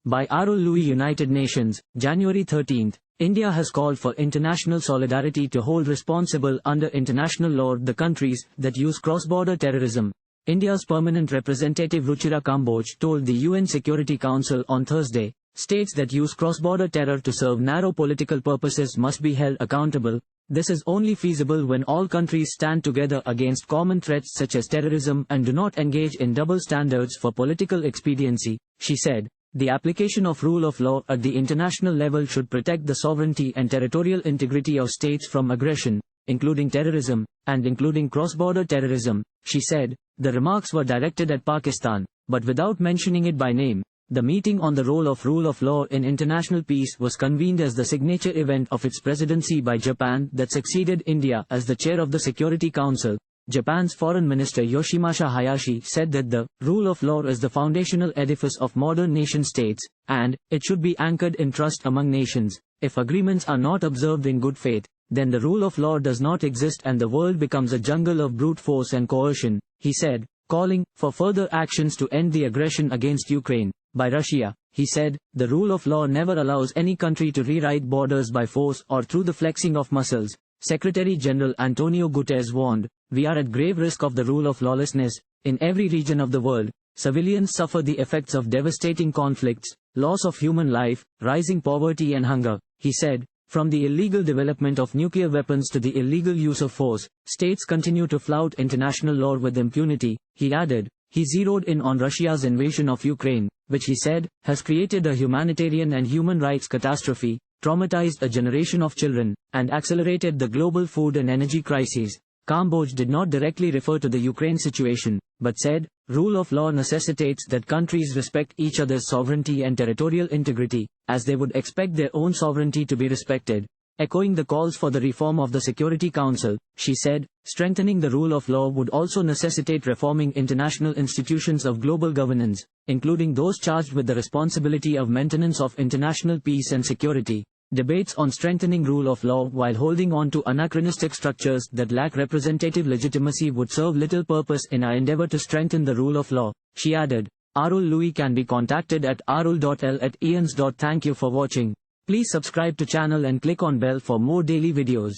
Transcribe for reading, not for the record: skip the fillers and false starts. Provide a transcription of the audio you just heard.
By Arul Louis. United Nations, January 13. India has called for international solidarity to hold responsible under international law the countries that use cross-border terrorism. India's permanent representative Ruchira Kamboj told the UN Security Council on Thursday, states that use cross-border terror to serve narrow political purposes must be held accountable. This is only feasible when all countries stand together against common threats such as terrorism and do not engage in double standards for political expediency, she said. The application of rule of law at the international level should protect the sovereignty and territorial integrity of states from aggression, including terrorism, and including cross-border terrorism, she said. The remarks were directed at Pakistan, but without mentioning it by name. The meeting on the role of rule of law in international peace was convened as the signature event of its presidency by Japan that succeeded India as the chair of the Security Council. Japan's Foreign Minister Yoshimasa Hayashi said that the rule of law is the foundational edifice of modern nation-states, and it should be anchored in trust among nations. If agreements are not observed in good faith, then the rule of law does not exist and the world becomes a jungle of brute force and coercion, he said, calling for further actions to end the aggression against Ukraine by Russia. He said, the rule of law never allows any country to rewrite borders by force or through the flexing of muscles. Secretary General Antonio Guterres warned, we are at grave risk of the rule of lawlessness. In every region of the world, civilians suffer the effects of devastating conflicts, loss of human life, rising poverty and hunger, he said. From the illegal development of nuclear weapons to the illegal use of force, states continue to flout international law with impunity, he added. He zeroed in on Russia's invasion of Ukraine, which he said, has created a humanitarian and human rights catastrophe, traumatized a generation of children, and accelerated the global food and energy crises. Kamboj did not directly refer to the Ukraine situation, but said, rule of law necessitates that countries respect each other's sovereignty and territorial integrity, as they would expect their own sovereignty to be respected. Echoing the calls for the reform of the Security Council, she said, strengthening the rule of law would also necessitate reforming international institutions of global governance, including those charged with the responsibility of maintenance of international peace and security. Debates on strengthening rule of law while holding on to anachronistic structures that lack representative legitimacy would serve little purpose in our endeavor to strengthen the rule of law, she added. Arul Louis can be contacted at arul.l@ians. Thank you for watching. Please subscribe to channel and click on bell for more daily videos.